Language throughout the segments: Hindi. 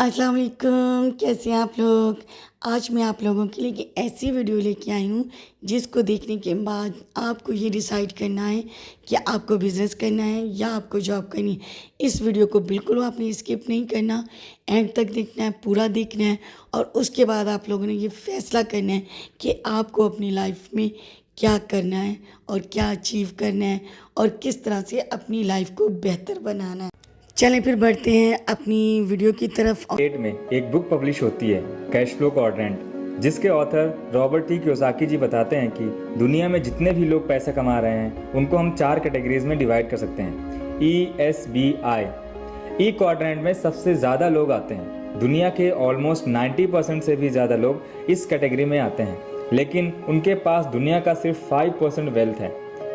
अस्सलाम वालेकुम, कैसे हैं आप लोग। आज मैं आप लोगों के लिए एक ऐसी वीडियो लेके आई हूँ जिसको देखने के बाद आपको ये डिसाइड करना है कि आपको बिज़नेस करना है या आपको जॉब करनी है। इस वीडियो को बिल्कुल आपने स्किप नहीं करना, एंड तक देखना है, पूरा देखना है और उसके बाद आप लोगों ने ये फैसला करना है कि आपको अपनी लाइफ में क्या करना है और क्या अचीव करना है और किस तरह से अपनी लाइफ को बेहतर बनाना है। चलें फिर बढ़ते हैं अपनी वीडियो की तरफ। डेट में एक बुक पब्लिश होती है, कैश फ्लो क्वाड्रेंट, जिसके ऑथर रॉबर्ट टी कियोसाकी जी बताते हैं कि दुनिया में जितने भी लोग पैसा कमा रहे हैं उनको हम 4 कैटेगरीज में डिवाइड कर सकते हैं। ESBI। ई क्वाड्रेंट में सबसे ज़्यादा लोग आते हैं। दुनिया के ऑलमोस्ट 90% से भी ज़्यादा लोग इस कैटेगरी में आते हैं, लेकिन उनके पास दुनिया का सिर्फ 5% वेल्थ है।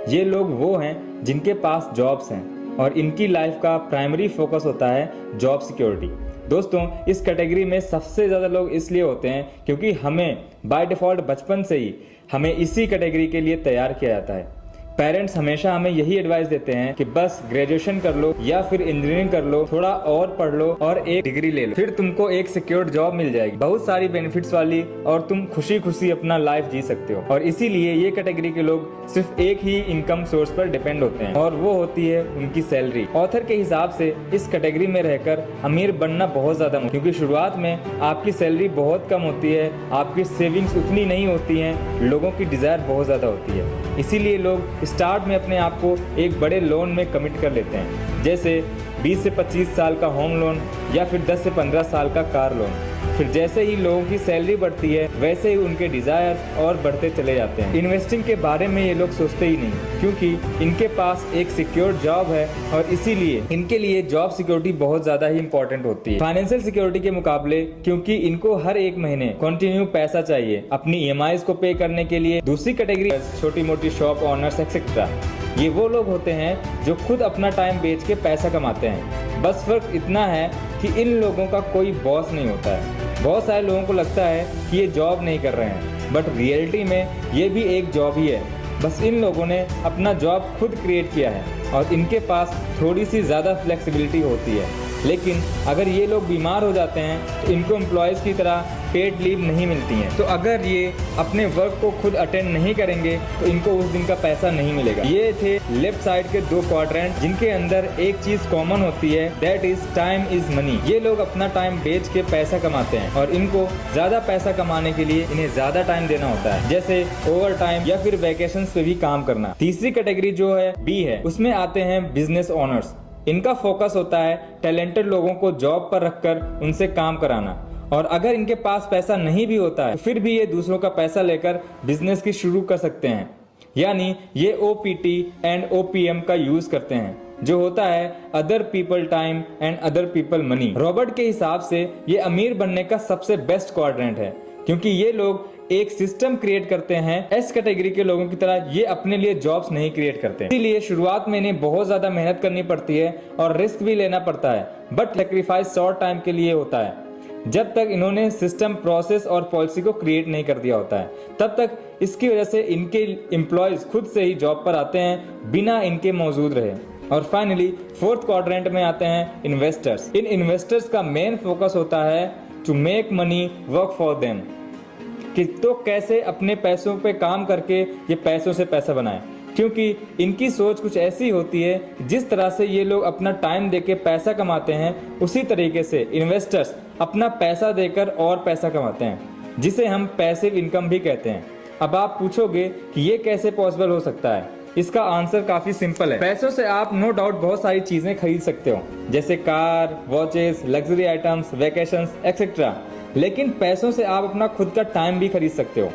ये लोग वो हैं जिनके पास जॉब्स हैं और इनकी लाइफ का प्राइमरी फोकस होता है जॉब सिक्योरिटी। दोस्तों, इस कैटेगरी में सबसे ज़्यादा लोग इसलिए होते हैं क्योंकि हमें बाय डिफ़ॉल्ट बचपन से ही हमें इसी कैटेगरी के लिए तैयार किया जाता है। पेरेंट्स हमेशा हमें यही एडवाइस देते हैं कि बस ग्रेजुएशन कर लो या फिर इंजीनियरिंग कर लो, थोड़ा और पढ़ लो और एक डिग्री ले लो, फिर तुमको एक सिक्योर्ड जॉब मिल जाएगी, बहुत सारी बेनिफिट्स वाली, और तुम खुशी खुशी अपना लाइफ जी सकते हो। और इसीलिए ये कैटेगरी के लोग सिर्फ एक ही इनकम सोर्स पर डिपेंड होते हैं और वो होती है उनकी सैलरी। ऑथर के हिसाब से इस कैटेगरी में रहकर अमीर बनना बहुत ज्यादा मुश्किल, क्योंकि शुरुआत में आपकी सैलरी बहुत कम होती है, आपकी सेविंग्स उतनी नहीं होती हैं, लोगों की डिजायर बहुत ज्यादा होती है। इसीलिए लोग स्टार्ट में अपने आप को एक बड़े लोन में कमिट कर लेते हैं, जैसे 20 से 25 साल का होम लोन या फिर 10 से 15 साल का कार लोन। फिर जैसे ही लोगों की सैलरी बढ़ती है वैसे ही उनके डिजायर और बढ़ते चले जाते हैं। इन्वेस्टिंग के बारे में ये लोग सोचते ही नहीं, क्योंकि इनके पास एक सिक्योर जॉब है और इसीलिए इनके लिए जॉब सिक्योरिटी बहुत ज्यादा ही इंपॉर्टेंट होती है फाइनेंशियल सिक्योरिटी के मुकाबले, क्योंकि इनको हर एक महीने कंटिन्यू पैसा चाहिए अपनी EMIs को पे करने के लिए। दूसरी कैटेगरी छोटी मोटी शॉप ऑनर्स एक्सेट्रा, ये वो लोग होते हैं जो खुद अपना टाइम बेच के पैसा कमाते हैं। बस फर्क इतना है कि इन लोगों का कोई बॉस नहीं होता है। बहुत सारे लोगों को लगता है कि ये जॉब नहीं कर रहे हैं, बट रियलिटी में ये भी एक जॉब ही है, बस इन लोगों ने अपना जॉब खुद क्रिएट किया है और इनके पास थोड़ी सी ज़्यादा फ्लेक्सिबिलिटी होती है। लेकिन अगर ये लोग बीमार हो जाते हैं तो इनको एम्प्लॉयज़ की तरह पेड लीव नहीं मिलती हैं। तो अगर ये अपने वर्क को खुद अटेंड नहीं करेंगे तो इनको उस दिन का पैसा नहीं मिलेगा। ये थे लेफ्ट साइड के 2 क्वाड्रेंट, जिनके अंदर एक चीज कॉमन होती है, that is time is money. ये लोग अपना टाइम बेच के पैसा कमाते हैं और इनको ज्यादा पैसा कमाने के लिए इन्हें ज्यादा टाइम देना होता है, जैसे ओवर टाइम या फिर वेकेशन पे भी काम करना। तीसरी कैटेगरी जो है B है, उसमें आते हैं बिजनेस ओनर्स। इनका फोकस होता है टैलेंटेड लोगों को जॉब पर रखकर उनसे काम कराना, और अगर इनके पास पैसा नहीं भी होता है फिर भी ये दूसरों का पैसा लेकर बिजनेस की शुरू कर सकते हैं। यानी ये OPT एंड OPM का यूज करते हैं, जो होता है other people time and other people money. Robert के हिसाब से ये अमीर बनने का सबसे बेस्ट क्वाड्रेंट है, क्योंकि ये लोग एक सिस्टम क्रिएट करते हैं। एस कैटेगरी के लोगों की तरह ये अपने लिए जॉब्स नहीं क्रिएट करते, इसीलिए शुरुआत में इन्हें बहुत ज्यादा मेहनत करनी पड़ती है और रिस्क भी लेना पड़ता है, बट सेक्रीफाइस शॉर्ट टाइम के लिए होता है। जब तक इन्होंने सिस्टम, प्रोसेस और पॉलिसी को क्रिएट नहीं कर दिया होता है, तब तक इसकी वजह से इनके एम्प्लॉयज खुद से ही जॉब पर आते हैं बिना इनके मौजूद रहे। और फाइनली 4th क्वाड्रेंट में आते हैं इन्वेस्टर्स। इन इन्वेस्टर्स का मेन फोकस होता है to make money work for them, कि तो कैसे अपने पैसों पे काम करके ये पैसों से पैसा बनाएं, क्योंकि इनकी सोच कुछ ऐसी होती है, जिस तरह से ये लोग अपना टाइम देके पैसा कमाते हैं उसी तरीके से इन्वेस्टर्स अपना पैसा देकर और पैसा कमाते हैं, जिसे हम पैसिव इनकम भी कहते हैं। अब आप पूछोगे कि ये कैसे पॉसिबल हो सकता है। इसका आंसर काफी सिंपल है। पैसों से आप नो डाउट बहुत सारी चीजें खरीद सकते हो, जैसे car, watches, luxury items, vacations etcetera, लेकिन पैसों से आप अपना खुद का टाइम भी खरीद सकते हो,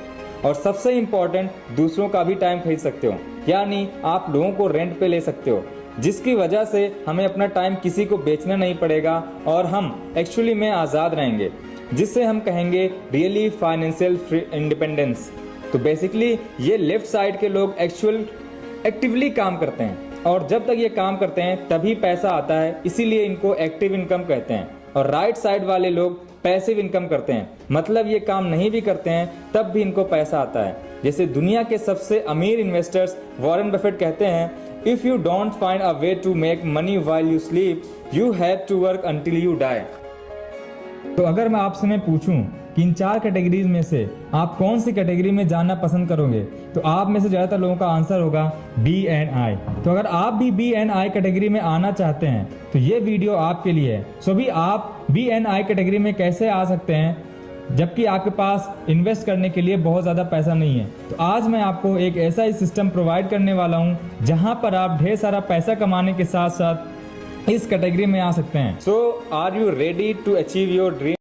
और सबसे इम्पोर्टेंट दूसरों का भी टाइम खरीद सकते हो। यानी आप लोगों को रेंट पे ले सकते हो, जिसकी वजह से हमें अपना टाइम किसी को बेचना नहीं पड़ेगा और हम एक्चुअली में आज़ाद रहेंगे, जिससे हम कहेंगे रियली फाइनेंशियल इंडिपेंडेंस। तो बेसिकली ये लेफ्ट साइड के लोग एक्टिवली काम करते हैं, और जब तक ये काम करते हैं तभी पैसा आता है, इसीलिए इनको एक्टिव इनकम कहते हैं। और राइट साइड वाले लोग पैसिव इनकम करते हैं, मतलब ये काम नहीं भी करते हैं तब भी इनको पैसा आता है। जैसे दुनिया के सबसे अमीर इन्वेस्टर्स वॉरेन बफेट कहते हैं, if you don't find a way to make money while you sleep, you have to work until you die. तो अगर मैं आपसे मैं पूछूं कि इन 4 कैटेगरीज में से आप कौन सी कैटेगरी में जानना पसंद करोगे, तो आप में से ज़्यादातर लोगों का आंसर होगा B&I। तो अगर आप भी B&I कैटेगरी में आना चाहते हैं तो ये वीडियो आपके लिए है। सो भी आप B&I कैटेगरी में कैसे आ सकते हैं जबकि आपके पास इन्वेस्ट करने के लिए बहुत ज़्यादा पैसा नहीं है। तो आज मैं आपको एक ऐसा ही सिस्टम प्रोवाइड करने वाला हूँ जहाँ पर आप ढेर सारा पैसा कमाने के साथ साथ इस कैटेगरी में आ सकते हैं। So are you ready to achieve your dream?